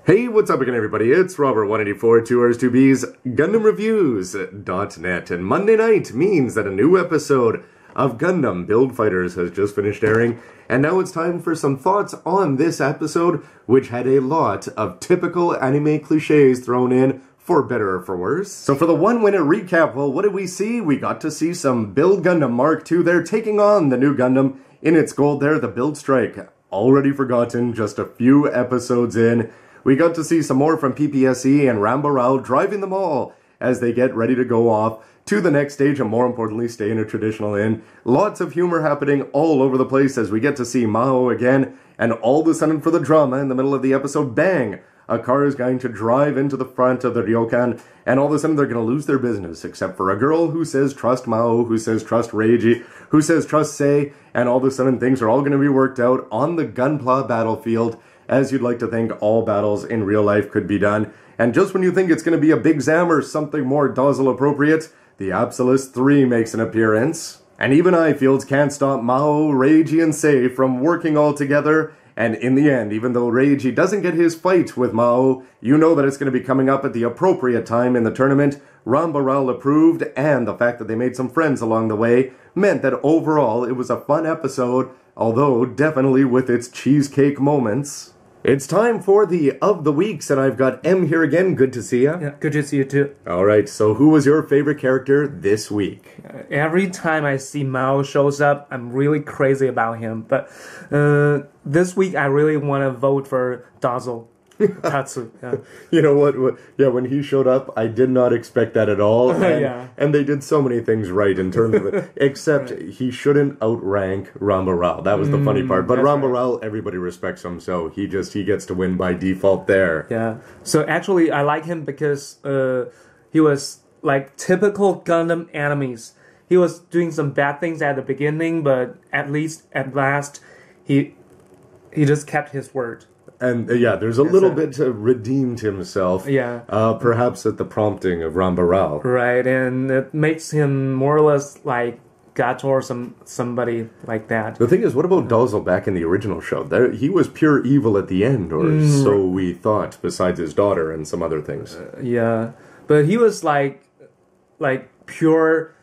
Hey, what's up again, everybody? It's Robert184, 2Rs2Bs, gundamreviews.net, and Monday night means that a new episode of Gundam Build Fighters has just finished airing, and now it's time for some thoughts on this episode, which had a lot of typical anime cliches thrown in, for better or for worse. So for the 1-minute recap, well, what did we see? We got to see some Build Gundam Mark II there taking on the new Gundam in its gold there, the Build Strike. Already forgotten, just a few episodes in. We got to see some more from PPSE and Rambo driving them all as they get ready to go off to the next stage and, more importantly, stay in a traditional inn. Lots of humor happening all over the place as we get to see Mao again, and all of a sudden for the drama in the middle of the episode, bang! A car is going to drive into the front of the ryokan, and all of a sudden they're going to lose their business, except for a girl who says trust Mao, who says trust Reiji, who says trust Sei, and all of a sudden things are all going to be worked out on the Gunpla battlefield, as you'd like to think all battles in real life could be done. And just when you think it's going to be a big Zam or something more Dazzle appropriate, the Absolus 3 makes an appearance. And even I-Fields can't stop Mao, Reiji, and Sei from working all together. And in the end, even though Reiji doesn't get his fight with Mao, you know that it's going to be coming up at the appropriate time in the tournament. Rambo approved, and the fact that they made some friends along the way meant that overall it was a fun episode, although definitely with its cheesecake moments. It's time for the Of the Weeks, and I've got M here again. Good to see you. Yeah, good to see you too. Alright, so who was your favorite character this week? Every time I see Mao shows up, I'm really crazy about him. But this week, I really want to vote for Dazzle. Tatsu. Yeah. You know what? Yeah, when he showed up, I did not expect that at all. And, yeah. And they did so many things right in terms of it. Except right. He shouldn't outrank Rambo. That was the funny part. But Rambo, right. Everybody respects him, so he gets to win by default there. Yeah. So actually, I like him because he was like typical Gundam enemies. He was doing some bad things at the beginning, but at last, he just kept his word. And yeah, there's a little bit redeemed himself. Yeah. Perhaps at the prompting of Rambo. Right, and it makes him more or less like Gato or somebody like that. The thing is, what about Dazzle back in the original show? He was pure evil at the end, or so we thought, besides his daughter and some other things. Yeah, but he was like pure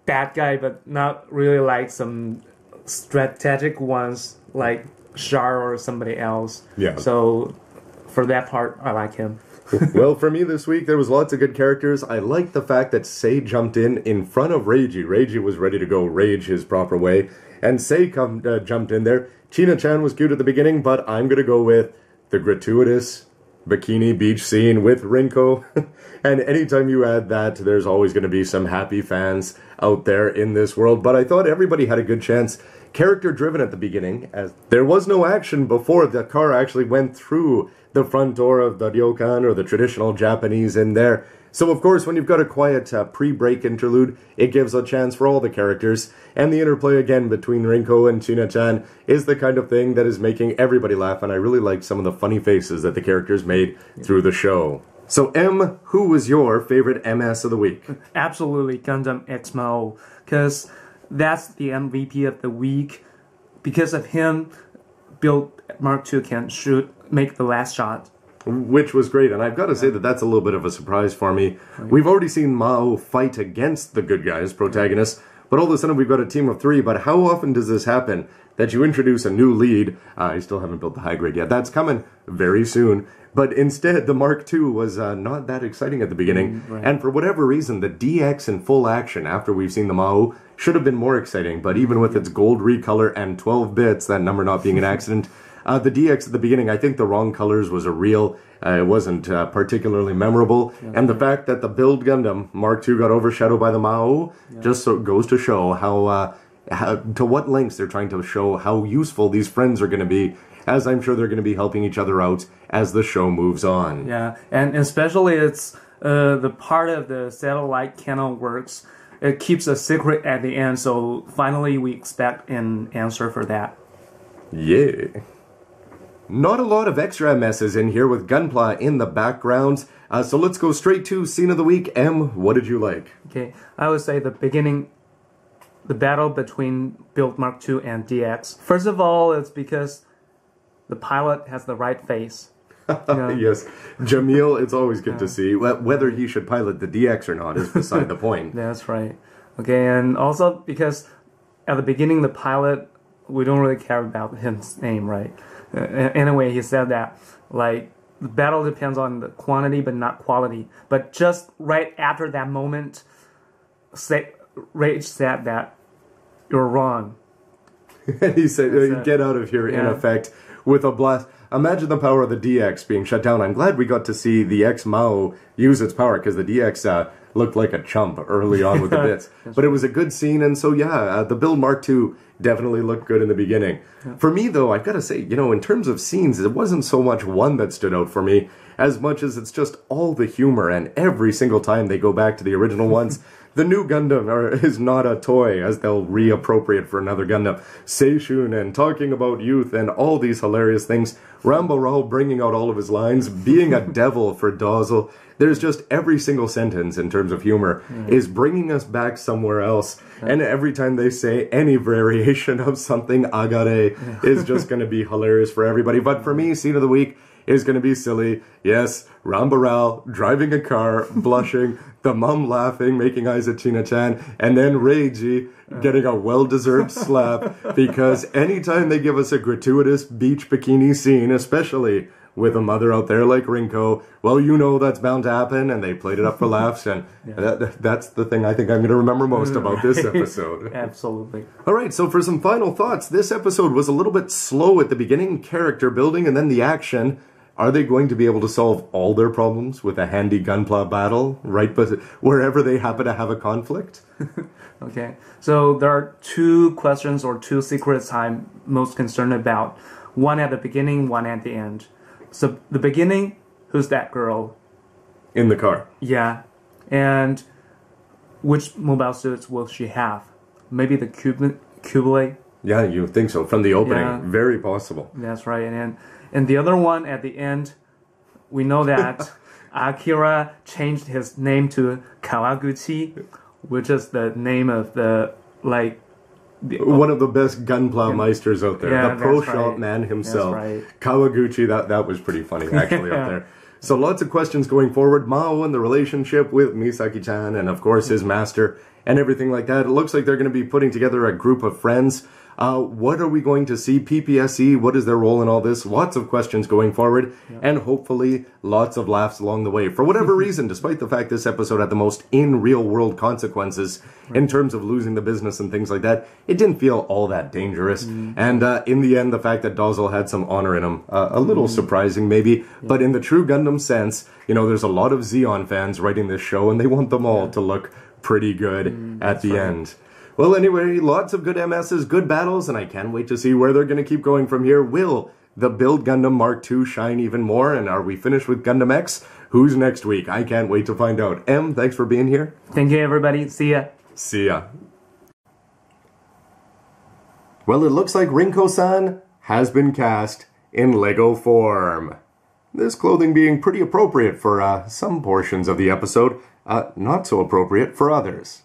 bad guy, but not really like some strategic ones like Char or somebody else. Yeah. So for that part, I like him. Well, for me this week, there was lots of good characters. I liked the fact that Sei jumped in front of Reiji. Reiji was ready to go rage his proper way, and Sei jumped in there. China-chan was cute at the beginning, but I'm going to go with the gratuitous bikini beach scene with Rinko. And anytime you add that, there's always going to be some happy fans out there in this world. But I thought everybody had a good chance. Character-driven at the beginning, as there was no action before the car actually went through the front door of the ryokan or the traditional Japanese in there. So of course, when you've got a quiet pre-break interlude, it gives a chance for all the characters, and the interplay again between Rinko and China-chan is the kind of thing that is making everybody laugh, and I really liked some of the funny faces that the characters made through the show. So M, who was your favorite MS of the week? Absolutely Gundam X Mao, because that's the MVP of the week. Because of him, Build Mark II can make the last shot. Which was great, and I've got to say that that's a little bit of a surprise for me. We've already seen Mao fight against the good guys, protagonists, but all of a sudden we've got a team of 3, but how often does this happen, that you introduce a new lead? I still haven't built the high grade yet. That's coming very soon. But instead, the Mark II was not that exciting at the beginning, and for whatever reason, the DX in full action after we've seen the Mao should have been more exciting, but even with its gold recolor and 12 bits, that number not being an accident, the DX at the beginning, I think the wrong colors was a real, it wasn't particularly memorable, and the fact that the Build Gundam Mark II got overshadowed by the Mao just so goes to show how to what lengths they're trying to show how useful these friends are going to be, as I'm sure they're going to be helping each other out as the show moves on. Yeah, and especially it's the part of the satellite canon works. It keeps a secret at the end, so finally we expect an answer for that. Yeah. Not a lot of extra MSs in here with Gunpla in the background, so let's go straight to Scene of the Week. M, what did you like? Okay, I would say the beginning, the battle between Build Mark II and DX. First of all, it's because the pilot has the right face. Yes, Jamil, it's always good to see. Whether he should pilot the DX or not is beside the point. That's right. Okay, and also because at the beginning, the pilot, we don't really care about his name, right? Anyway, he said that, like, the battle depends on the quantity but not quality. But just right after that moment, Rage said that you're wrong. And he said, get out of here, in effect, with a blast. Imagine the power of the DX being shut down. I'm glad we got to see the X-Mao use its power, because the DX looked like a chump early on with the bits. But it was a good scene, and so the Build Mark II definitely looked good in the beginning. For me, though, I've got to say, in terms of scenes, it wasn't so much one that stood out for me, as much as it's just all the humor, and every single time they go back to the original ones, the new Gundam is not a toy, as they'll reappropriate for another Gundam. Seishun and talking about youth and all these hilarious things. Rambo Rao bringing out all of his lines, being a devil for Dazzle. There's just every single sentence in terms of humor is bringing us back somewhere else. And every time they say any variation of something, agare is just going to be hilarious for everybody. But for me, scene of the week is going to be silly. Yes, Rambaral driving a car, blushing, the mum laughing, making eyes at China-chan, and then Reiji getting a well-deserved slap, because anytime they give us a gratuitous beach bikini scene, especially with a mother out there like Rinko, well, that's bound to happen, and they played it up for laughs, and that's the thing I think I'm going to remember most about this episode. Absolutely. All right, so for some final thoughts, this episode was a little bit slow at the beginning, character building, and then the action. Are they going to be able to solve all their problems with a handy gunpla battle, right, but wherever they happen to have a conflict? Okay, so there are two questions or two secrets I'm most concerned about. One at the beginning, one at the end. So the beginning, who's that girl? In the car. Yeah, and which mobile suits will she have? Maybe the Kubelay? Yeah, you think so, from the opening. Very possible. That's right, and the other one at the end, we know that Akira changed his name to Kawaguchi, which is the name of one of the best gunpla meisters out there, the pro shop man himself. That's right. Kawaguchi, that was pretty funny actually up there. So lots of questions going forward. Mao and the relationship with Misaki-chan and of course his master and everything like that. It looks like they're going to be putting together a group of friends. What are we going to see? PPSE, what is their role in all this? Lots of questions going forward, and hopefully lots of laughs along the way. For whatever reason, despite the fact this episode had the most in real-world consequences in terms of losing the business and things like that, it didn't feel all that dangerous. And in the end, the fact that Dazzle had some honor in him, a little surprising maybe, but in the true Gundam sense, there's a lot of Zeon fans writing this show, and they want them all to look pretty good at the end. Well, anyway, lots of good MSs, good battles, and I can't wait to see where they're going to keep going from here. Will the Build Gundam Mark II shine even more? And are we finished with Gundam X? Who's next week? I can't wait to find out. Em, thanks for being here. Thank you, everybody. See ya. See ya. Well, it looks like Rinko-san has been cast in Lego form. This clothing being pretty appropriate for some portions of the episode, not so appropriate for others.